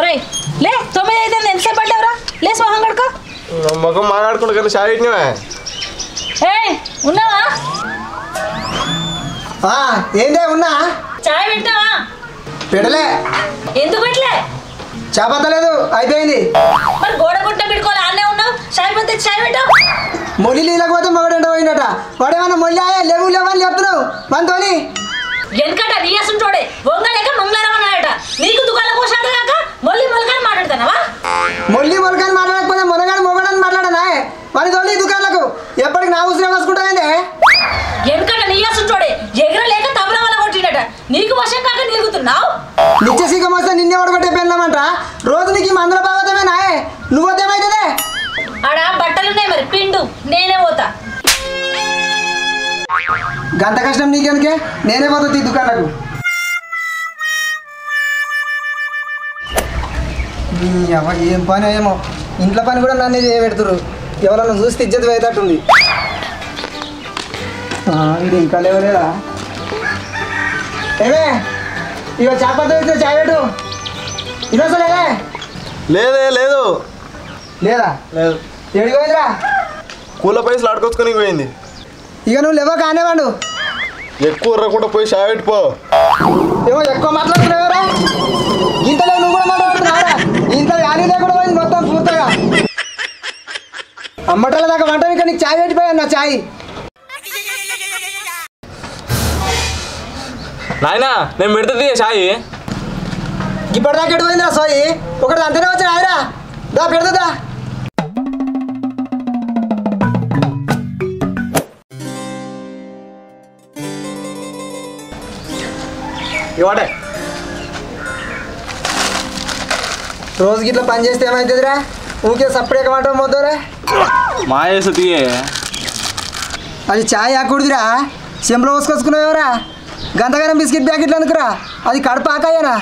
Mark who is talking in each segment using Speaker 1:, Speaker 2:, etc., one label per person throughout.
Speaker 1: ఒరేయ్ లే 9 అయితే ఎంతసేపు పడ్డావురా లేచి మొహం కడుకో
Speaker 2: ముఖం మాట్లాడుకుంటూ కదా చాయ్ పెట్టినవే
Speaker 1: ఏయ్ ఉన్నావా
Speaker 3: ఏంటే ఉన్నా
Speaker 1: చాయ్ పెట్టావా
Speaker 3: పెడలే
Speaker 1: ఎందుకు పెట్టలే
Speaker 3: చేపత్తలేదు అయిపోయింది
Speaker 1: మరి గోడ గుట్ట పెట్టుకోవాలి అన్నే ఉన్నావు చాయ్ పత్తి చాయ్ పెట్టావు
Speaker 3: మొల్లి లేకపోతే మొగడంట పోయినట వాడేమన్నా మొల్లి లేవు లేవని చెప్తున్నావు మనతోని
Speaker 1: వెనకట రియాసం చూడే బొంగలేక మంగళవారం అన్నాడట నీకు దుకాణం పోసాడు కాక మొల్లి మొలకని మాట్లాడతానవా
Speaker 3: మొల్లి మొలకని మాట్లాడకపోతే మొలగాడు మొగడని మాట్లాడనా మనతోని దుకాణాలకు ఎప్పటికి నా ఉసిరే వేసుకుంటావేందే
Speaker 1: వెనకట రియాసం చూడే ఎగరలేక తబల వల్ల కొట్టినట నీకు వశం కాక నిలుగుతున్నావు
Speaker 3: నిత్య సీకం వస్తే నిన్నే ఒడగొట్టే పెళ్ళమంట రోజు నీకు మందుల భాగవతమే నాయే నువ్వొద్దేమైతుందే
Speaker 1: ఆడ బట్టలున్నాయి మరి పిండు నేనే పోతా
Speaker 3: గంట కష్టం నీకెందుకే నేనే పోతుంది దుకాణాలకు ఏం పని ఏమో ఇంట్లో పని కూడా నన్ను చేయబెడుతురు ఎవరన్నా చూస్తే ఇజ్జత్ పోయేటట్టుంది ఇది ఇంకా లేవలేదా ఏమే ఇక చేపతో ఇస్తే చాయ్ పెట్టు ఇదసలేదే
Speaker 2: లేదే లేదు
Speaker 3: లేదా
Speaker 2: లేదు
Speaker 3: ఏడికి పోయిందిరా
Speaker 2: కూల పైసలు ఆడుకొచ్చుకొని పోయింది
Speaker 3: ఇక నువ్వు లేవో కానివ్వండు
Speaker 2: ఎక్కువ రకుండా పోయి చాయ్ పెట్టిపో
Speaker 3: ఏమో ఎక్కువ మాట్లాడుతున్నావురా ఇంతలో నువ్వు కూడా మాట్లాడుతున్నావురా ఇంత వ్యాలీ లేకుండా పోయింది మొత్తం పూర్తిగా అమ్మటల దాకా వంట ఇంకా నీకు చాయ్ పెట్టిపోయాను నా చాయ్
Speaker 2: నాయనా నేను పెడుతుంది చాయ్
Speaker 3: ఇప్పటిదాకా ఎటు పోయిందిరా సోయి ఒకటి అంతనే వచ్చి రాయరా దా పెడుతుందా
Speaker 2: ఇవాడే
Speaker 3: రోజుకి ఇట్లా పని చేస్తే ఏమవుతుందిరా ఊకే సపరేట్గా వంట పోతావురా
Speaker 2: మా వేస్తుంది
Speaker 3: అది చాయ్ ఆకుడిదిరా చెంబులో పోసుకొచ్చుకున్నావురా గంతగానం బిస్కెట్ ప్యాకెట్లు అనుకురా అది కడుపు ఆకాయనా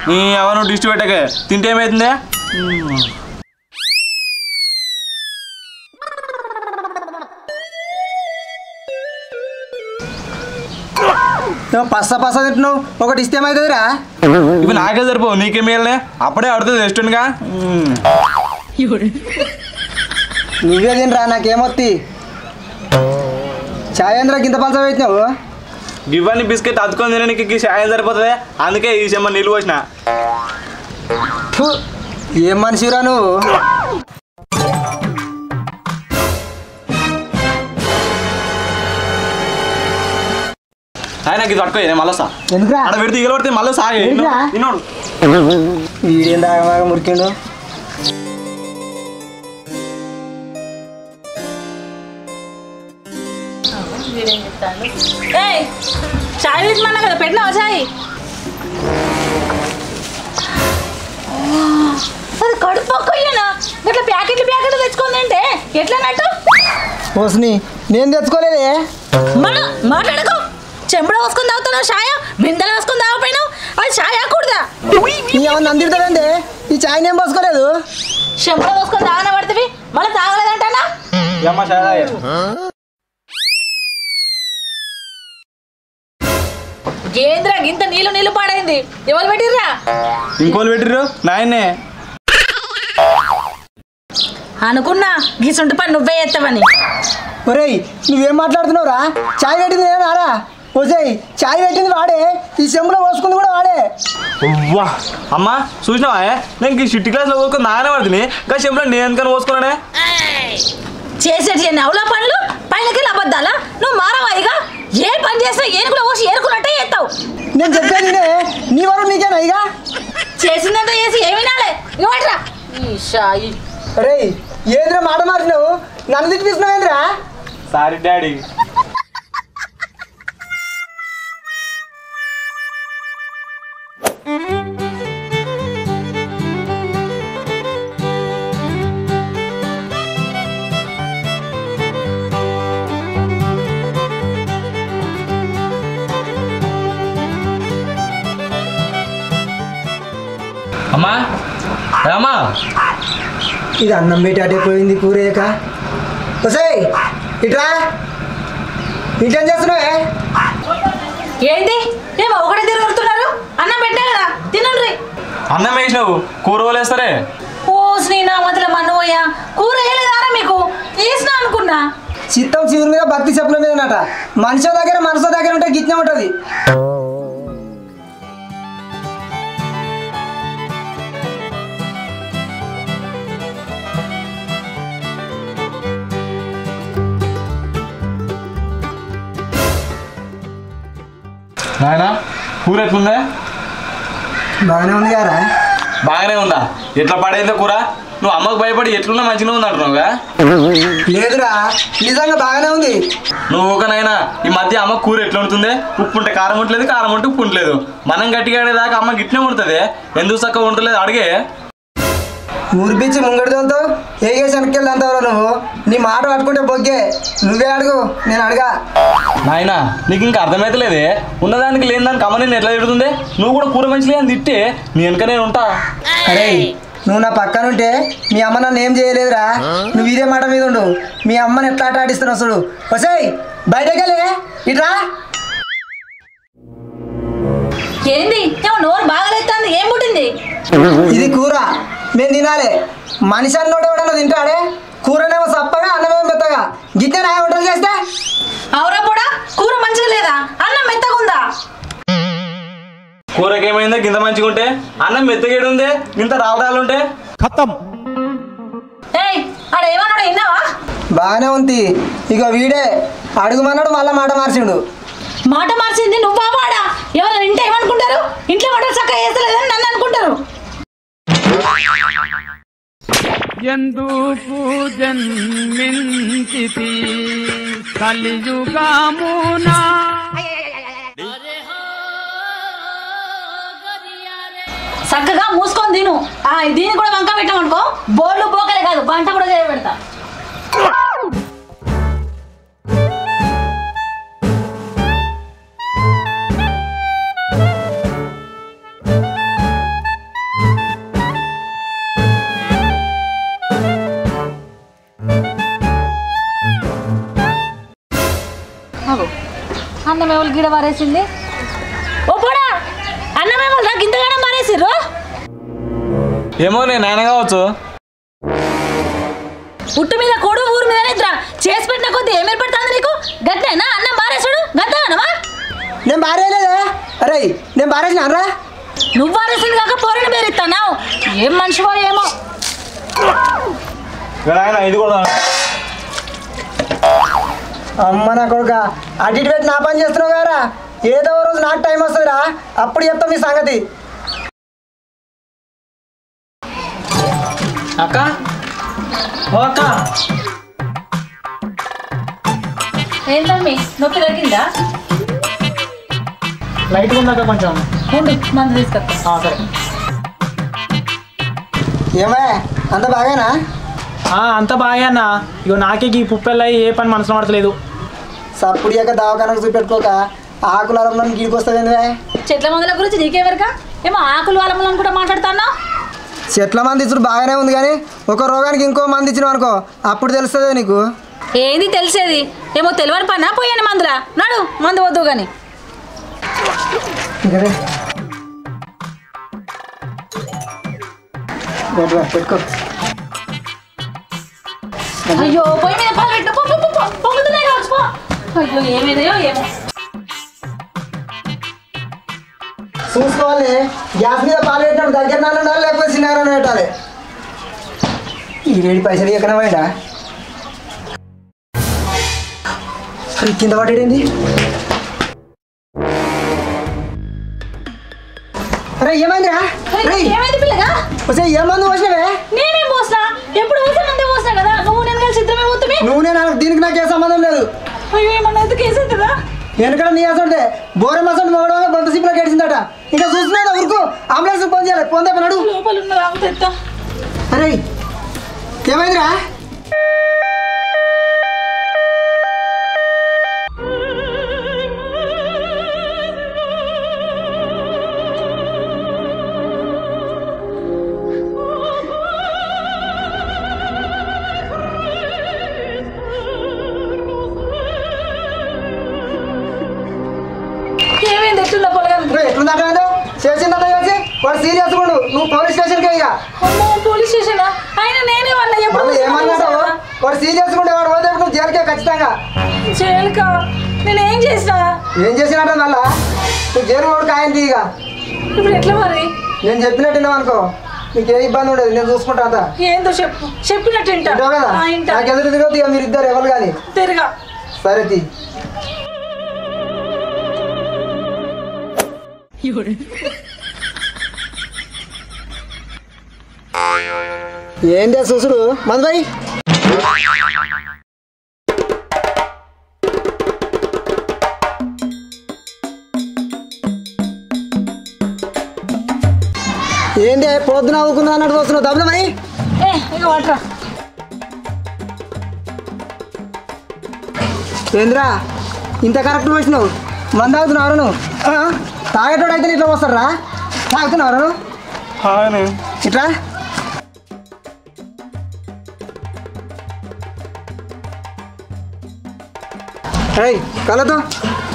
Speaker 2: నీ ఎవరు డిస్ట్ పెట్టకే తింటే ఏమవుతుంది
Speaker 3: పస్స తింటున్నావు ఒకటి ఇస్తే ఏమవుతుందిరా
Speaker 2: ఇవి నాకే సరిపోవు నీకేమేలనే అప్పుడే ఆడుతుంది రెస్టారెంట్గా
Speaker 3: నువ్వే తినరా నాకేమొత్తి చాయ్ అందరూ గింత పలస పెట్టినావు
Speaker 2: ఇవన్నీ బిస్కెట్ అతుకొని తినడానికి సాయం సరిపోతుంది అందుకే ఈ చెమ్మ నీళ్ళు పోసిన
Speaker 3: ఏం మనిషిరా నువ్వు
Speaker 2: ఆయన ఇది పట్టుకో నేను మళ్ళీ
Speaker 3: ఎందుకురా
Speaker 2: అక్కడ పెడితే ఈగలు పడితే మళ్ళీ సాగే తిన్నాడు
Speaker 3: వీడేం దాగా మురికిండు
Speaker 1: చాయ్ పెట్టమన్నా కదా పెట్టినావా చాయ్ అది కడుపుయ్యానా ఇట్లా ప్యాకెట్లు తెచ్చుకుంది అంటే ఎట్లా నట్టు
Speaker 3: పోస్ని నేను తెచ్చుకోలేదే
Speaker 1: మనం మాట్లాడకు చెంబడ వేసుకొని తాగుతున్నావు చాయ బిందెలు వేసుకొని తాగపోయినావు అది చాయ్ ఆకూడదా
Speaker 3: ఏమన్నా అందిరుతావండి ఈ చాయ్ నేను పోసుకోలేదు
Speaker 1: చెంబడ వేసుకొని తాగన పడుతుంది మళ్ళీ తాగలేదంటానా ఏంద్రా ఇంత నీళ్ళు పాడైంది ఎవరు పెట్టిర్రా
Speaker 2: ఇంకోళ్ళు పెట్టిర్రు నాయనే
Speaker 1: అనుకున్నా గీసుంటి పని నువ్వే చేస్తావని
Speaker 3: ఒరేయ్ నువ్వేం మాట్లాడుతున్నావురా చాయ్ పెట్టింది నేనారా ఓసేయ్ చాయ్ పెట్టింది వాడే ఈ చెంబులో పోసుకుంది కూడా వాడే
Speaker 2: వా అమ్మా చూసినావా నేను ఈ షిట్టి క్లాస్లో పోసుకొని నానే పడుతుంది ఇంకా చెంపులో నేను ఎందుకని పోసుకున్నానే
Speaker 1: చేసేటి నవ్వుల పనులు పైనకి అబద్ధాలా నువ్వు మారవాయిగా ఏ పని చేసినా ఏనుగులో పోసి ఏరుకున్నట్టే చేస్తావు
Speaker 3: నేను చెప్పేది నీ వరకు నీకేనా ఇక
Speaker 1: చేసిందంతా చేసి ఏమి నాలే ఇవ్వట్రా ఈ షాయి
Speaker 3: అరే ఏంద్రా మాట మార్చినావు నన్ను తిట్టిస్తున్నావేంద్రా
Speaker 2: సారీ డాడీ అమ్మా అమ్మా
Speaker 3: ఇది అన్నం పెట్టి అటే పోయింది కూరేక వసాయ్ ఇట్రా ఇంకేం చేస్తున్నావే
Speaker 1: ఏంటి ఏమో ఒకటే తిరుగుతున్నారు అన్నం పెట్టా కదా తినండి
Speaker 2: అన్నం వేసినావు కూర వేస్తారే
Speaker 1: ఓ శ్రీనా మధ్యలో మన్నవయ్యా కూర వేయలేదారా మీకు వేసినా అనుకున్నా.
Speaker 3: చిత్తం చివరి మీద భక్తి చెప్పుల మీద ఉన్నట. మనిషి దగ్గర మనసు దగ్గర ఉంటే గిట్నే ఉంటుంది.
Speaker 2: నాయనా కూర ఎట్లుందా?
Speaker 3: బాగానే ఉంది కదా.
Speaker 2: బాగానే ఉందా? ఎట్లా పడైందో కూర? నువ్వు అమ్మకు భయపడి ఎట్లున్నా మంచిగా ఉంది అంటున్నావుగా?
Speaker 3: లేదురా నిజంగా బాగానే ఉంది.
Speaker 2: నువ్వు ఒకనైనా ఈ మధ్య అమ్మ కూర ఎట్లా ఉంటుంది? ఉప్పు ఉంటే కారం ఉండలేదు, కారం ఉంటే ఉప్పు ఉండలేదు. మనం గట్టిగా ఆడేదాకా అమ్మ గిట్నే ఉంటుంది. ఎందుకు చక్కగా ఉండలేదు అడిగే.
Speaker 3: ఊరిపించి ముంగడితో ఏగేసి వెనక్కి అంతవరా నువ్వు. నీ మాట పట్టుకుంటే బొగ్గే. నువ్వే అడుగు, నేను అడగా.
Speaker 2: నాయనా నీకు ఇంకా అర్థమైతలేదే. ఉన్నదానికి లేని దానికి అమ్మ నేను ఎట్లా తిడుతుంది? నువ్వు కూడా కూర మంచిలే అని తిట్టే నీ వెనక నేను ఉంటా.
Speaker 3: అరే నువ్వు నా పక్కనుంటే మీ అమ్మ నన్ను ఏం చేయలేదురా. నువ్వు ఇదే మాట మీద ఉండు. మీ అమ్మని ఎట్లా ఆట ఆడిస్తున్నావు చూడు. వసేయ్ బయటకెళ్ళి ఇట్రా.
Speaker 1: ఏంది నోరు బాగాలేస్తుంది? ఏం పుట్టింది?
Speaker 3: ఇది కూర మేము తినాలి. మనిషి అన్నోడు ఎవడన్నా తింటాడే? కూరనేమో సప్పగా అన్నమేమో మెత్తగా. గిట్టే నా వంటలు చేస్తే
Speaker 1: అవురా కూడా కూర మంచిగా లేదా? అన్నం మెత్తగా ఉందా?
Speaker 2: కూరకేమైందో గింత మంచిగా ఉంటే అన్నం మెత్తగేడు ఉందే, ఇంత రావడాలుంటే
Speaker 4: ఖతం.
Speaker 1: ఏయ్ ఆడ ఏమన్నాడు విన్నావా?
Speaker 3: బాగానే ఉంది. ఇక వీడే అడుగుమన్నాడు మళ్ళా మాట మార్చిండు.
Speaker 1: మాట మార్చింది నువ్వా వాడా? ఎవరు ఇంటే ఏమనుకుంటారు? ఇంట్లో వంటలు చక్కగా చేస్తలేదని నన్ను అనుకుంటారు.
Speaker 4: ఎందుకు జన్మించితి కలియుగమునా.
Speaker 1: చక్కగా మూసుకొని తిను. దీన్ని కూడా వంక పెట్టామనుకో బోర్లు పోకలే కాదు వంట కూడా చేయబెడతా. అన్నమేమలు గిడ మారేసింది. ఓ పోడా అన్నమేమలు గింతగానే మారేసిర్రు.
Speaker 2: ఏమో నేను నాయన కావచ్చు.
Speaker 1: పుట్టు మీద కొడు ఊరు మీద నిద్ర చేసి పెట్టిన కొద్ది ఏం ఏర్పడుతుంది నీకు? గట్నేనా అన్నం బారేసుడు? గంతగానమా?
Speaker 3: నేను బారేయలేదే. అరే నేను బారేసిన రా.
Speaker 1: నువ్వు బారేసింది కాక పోరని పేరుస్తున్నావు. ఏం మనిషివో ఏమో.
Speaker 2: నాయన ఇది కూడా
Speaker 3: అమ్మ నా కొడుక అటు ఇటు పెట్టి నా పని చేస్తున్నావు కదా. ఏదో రోజు నాకు టైం వస్తుందిరా, అప్పుడు చెప్తాం మీ సంగతి.
Speaker 2: అక్క ఓ అక్క
Speaker 1: ఏంటమ్మి నొప్పి తగ్గిందా?
Speaker 5: లైట్గా ఉందాక కొంచెం
Speaker 1: ఉండు మందు తీసుకొస్తా.
Speaker 5: సరే.
Speaker 3: ఏమే అంత బాగానా?
Speaker 5: అంత బాగా అన్న. ఇగో నాకే ఈ పుప్పెళ్ళయి ఏ పని మనసులో పడతలేదు.
Speaker 3: సప్పుడు యొక్క దవాఖానకు చూపెట్టుకోక ఆకుల అలంలో గీడికి వస్తుంది.
Speaker 1: చెట్ల మందుల గురించి నీకేవరకా? ఏమో ఆకులు అలములను కూడా మాట్లాడుతున్నా.
Speaker 3: చెట్ల మంది ఇచ్చుడు బాగానే ఉంది కానీ ఒక రోగానికి ఇంకో మంది ఇచ్చినావు అనుకో అప్పుడు తెలుస్తుంది నీకు.
Speaker 1: ఏంది తెలిసేది? ఏమో తెలియని పన్నా పోయాను మందులా. నాడు మందు వద్దు కానీ.
Speaker 3: పెట్టుకో.
Speaker 1: అయ్యో పోయి మీద పాలు పెట్టు. పొంగుతున్నాయి కావచ్చు పో. అయ్యో ఏమేదయో ఏమో.
Speaker 3: చూసుకోవాలి. గ్యాస్ మీద పాలు పెట్టినప్పుడు దగ్గర నాన్న ఉండాలి, లేకపోతే చిన్నగా పెట్టాలి. ఈ వేడి పైసలు ఎక్కడ పోయిందా? కింద పట్టేయండి. అరే ఏమైందిరా?
Speaker 1: ఏమైంది పిల్లగా?
Speaker 3: ఏమంది పోసినవే?
Speaker 1: నేనేం పోసినా? ఎప్పుడు పోసా మంది పోసినా కదా. నువ్వు నేను కలిసి ఇద్దరమే పోతుంది.
Speaker 3: నువ్వు నేను దీనికి నాకు ఏ సంబంధం లేదు.
Speaker 1: అయ్యో ఏమన్నా ఎందుకు వేసేస్తుందా?
Speaker 3: వెనకడ నీ వేస్తుంటే బోరే మసండి మొగడం బొంత సిప్పులో గడిచిందట. ఇంకా చూస్తున్నాడు ఊరుకు. అంబులెన్స్ ఫోన్ చేయాలి. ఫోన్ తెప్పనాడు.
Speaker 1: లోపల ఉన్నదా తెత్తా.
Speaker 3: అరే ఏమైందిరా?
Speaker 1: ఏమైంది ఎట్లుందా పొలగా?
Speaker 3: ఎట్లుందంటే చేసిందట చేసి వాడు సీరియస్ ఉండు నువ్వు పోలీస్ స్టేషన్కి ఇక
Speaker 1: అమ్మో పోలీస్ స్టేషనా ఆయన నేనేమన్నా
Speaker 3: మళ్ళీ ఏమన్నాడు వాడు సీరియస్ ఉండే వాడు పోతే నువ్వు జైలుకే ఖచ్చితంగా
Speaker 1: జైలుకా నేనేం చేసినా
Speaker 3: ఏం చేసినట్టు మళ్ళా నువ్వు జైలు కూడా కాయండి ఇక
Speaker 1: ఇప్పుడు ఎట్లా మరి
Speaker 3: నేను చెప్పినట్టు అనుకో నీకు ఏ ఇబ్బంది ఉండదు నేను చూసుకుంటా అంతా
Speaker 1: ఏందో చెప్పినట్టు
Speaker 3: వింటావు కదా నాకు ఎదురు తిరగదు ఇక మీరు ఇద్దరు ఎవరు కానీ
Speaker 1: తిరగా
Speaker 3: సరే తీ ఏంటి చూసుడు మందుబాయి ఏంటి పొద్దున అవుకుందా అన్నట్టు వస్తున్నావు దబ్బులమని
Speaker 1: ఇక వాటరా
Speaker 3: ఏంద్రా ఇంత కరెక్ట్ వచ్చినావు మంది తాగుతున్నావు నువ్వు తాగేటోడు అయితే ఇట్లా వస్తారా తాగుతున్నావు ఇట్లా ఏయ్ కలతో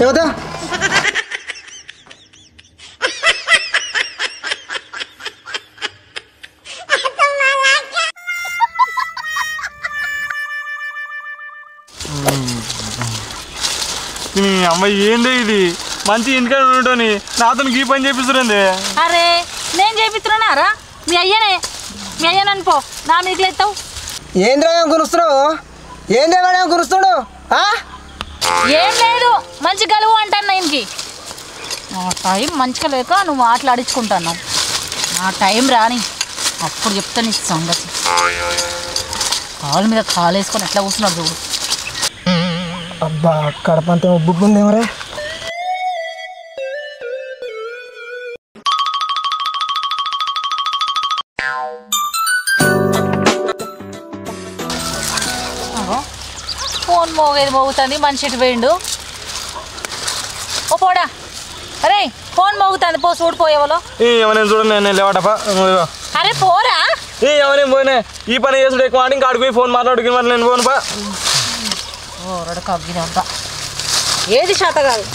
Speaker 3: ఏవతో
Speaker 2: అమ్మాయి ఏంది ఇది మంచి ఇంటికాడ ఉండటోని నాతో ఈ పని చేపిస్తురండి
Speaker 1: అరే నేను చేపిస్తున్నారా మీ అయ్యననుకో నా మీకు ఎత్తావు
Speaker 3: ఏంద్రా ఏం కురుస్తున్నావు ఏందే వాడు ఏం కురుస్తున్నాడు
Speaker 1: ఏం లేదు మంచి గలువు అంటాను ఆయనకి నా టైం మంచిగా లేక నువ్వు మాట్లాడించుకుంటున్నావు నా టైం రాని అప్పుడు చెప్తాను నీ సంగతి కాలు మీద కాలు వేసుకొని ఎట్లా కూర్చున్నాడు చూడు
Speaker 3: అబ్బా కడపంత ఉబ్బుకుందేమరే
Speaker 1: ఫోన్ మోగేది మోగుతుంది మనిషి ఇటు పోయిండు ఓ పోడా అరే ఫోన్ మోగుతుంది పో చూడిపోయేవాళ్ళు
Speaker 2: ఏమైనా చూడండి నేను లేవాటపా
Speaker 1: అరే పోరా
Speaker 2: ఏమైనా పోయినా ఈ పని చేసుడు ఎక్కువ అంటే ఇంకా అడిగి ఫోన్ మాట్లాడుకుని మరి నేను పోను పా
Speaker 1: ఓరడక అగ్గిదంతా ఏది శాత కాదు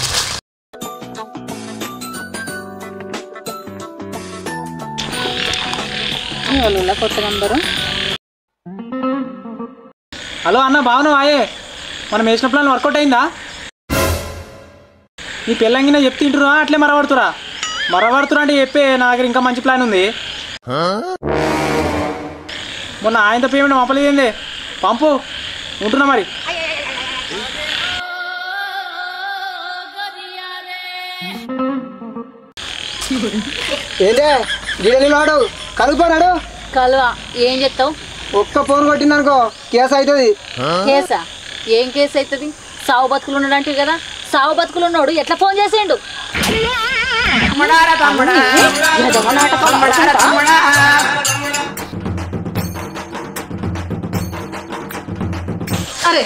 Speaker 1: కొత్త నంబరు
Speaker 5: హలో అన్న బాగున్నావు ఆయే మనం వేసిన ప్లాన్ వర్కౌట్ అయిందా నీ పెళ్ళంగినా చెప్తింటురా అట్లే మరవడుతురా అంటే చెప్పే నా దగ్గర ఇంకా మంచి ప్లాన్ ఉంది మొన్న ఆయనతో పేమెంట్ పంపలేదేంది పంపు ఉంటున్నా మరి
Speaker 3: ఏంటే గిడని వాడు కలుపుకోనాడు
Speaker 1: కలవా ఏం చెప్తావు
Speaker 3: ఒక్క ఫోన్ కొట్టిందనుకో కేసు అవుతుంది
Speaker 1: కేసా ఏం కేసు అవుతుంది సావు బతుకులు ఉన్నాడు కదా సావు బతుకులు ఉన్నాడు ఎట్లా ఫోన్ చేసేయండు అరే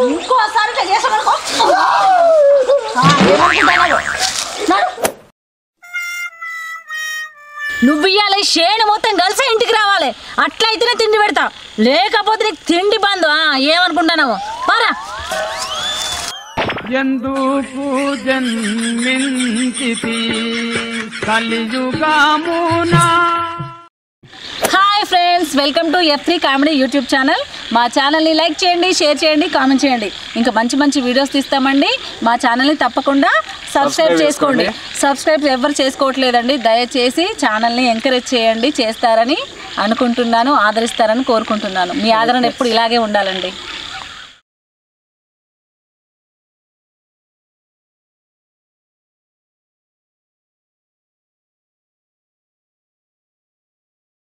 Speaker 1: ఇంకోసారి చేసామనుకో నువ్వు ఇయ్యాలి షేణు మొత్తం కలిసి ఇంటికి రావాలి అట్లయితేనే తిండి పెడతా లేకపోతే నీకు తిండి బంధు ఏమనుకుంటున్నావు పారా
Speaker 4: ఎందుకు జన్మించితి కలియుగమునా.
Speaker 1: Hi friends, welcome to F3 comedy YouTube channel. మా ఛానల్ని లైక్ చేయండి, షేర్ చేయండి, కామెంట్ చేయండి. ఇంకా మంచి మంచి వీడియోస్ తీస్తామండి. మా ఛానల్ని తప్పకుండా సబ్స్క్రైబ్ చేసుకోండి. సబ్స్క్రైబ్ ఎవరు చేసుకోవట్లేదండి, దయచేసి ఛానల్ని ఎంకరేజ్ చేయండి. చేస్తారని అనుకుంటున్నాను, ఆదరిస్తారని కోరుకుంటున్నాను. మీ ఆదరణ ఎప్పుడు ఇలాగే ఉండాలండి.